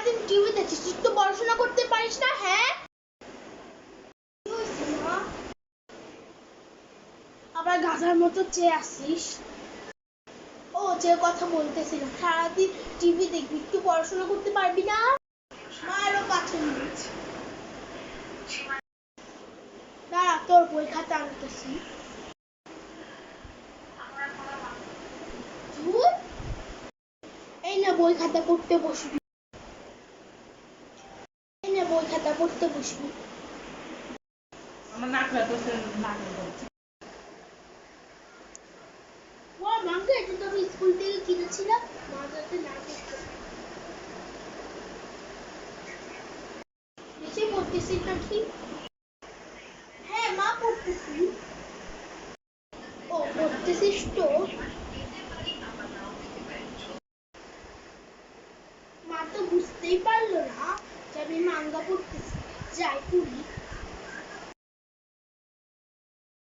সারাদিন টিভি দেখছিস, তুই তো পড়াশোনা করতে পারিস না? হ্যাঁ, আবার গাধার মতো চেয়ে আসিস। ও যে কথা বলতেছিলাম, সারাদিন টিভি দেখবি, একটু পড়াশোনা করতে পারবি না? মা আরো 5 মিনিট দাঁড়া, তোর বই খাতা আনতেছি। এই না বই খাতা পড়তে বসবি, এই না বই খাতা পড়তে বসবি। আমার নাকরা তো নাক বলছে। ও মাঙ্গা, এটা তো আমি স্কুল থেকে কিনেছিলাম, মা যাতে না দেখতে। বেশি পড়তেছিস নাকি? হ্যাঁ মা, পড়তেছি। ও পড়তেছিস তো? মা তো বুঝতেই পারলো না যে আমি মাঙ্গা পড়তেছি। যাই পড়ি।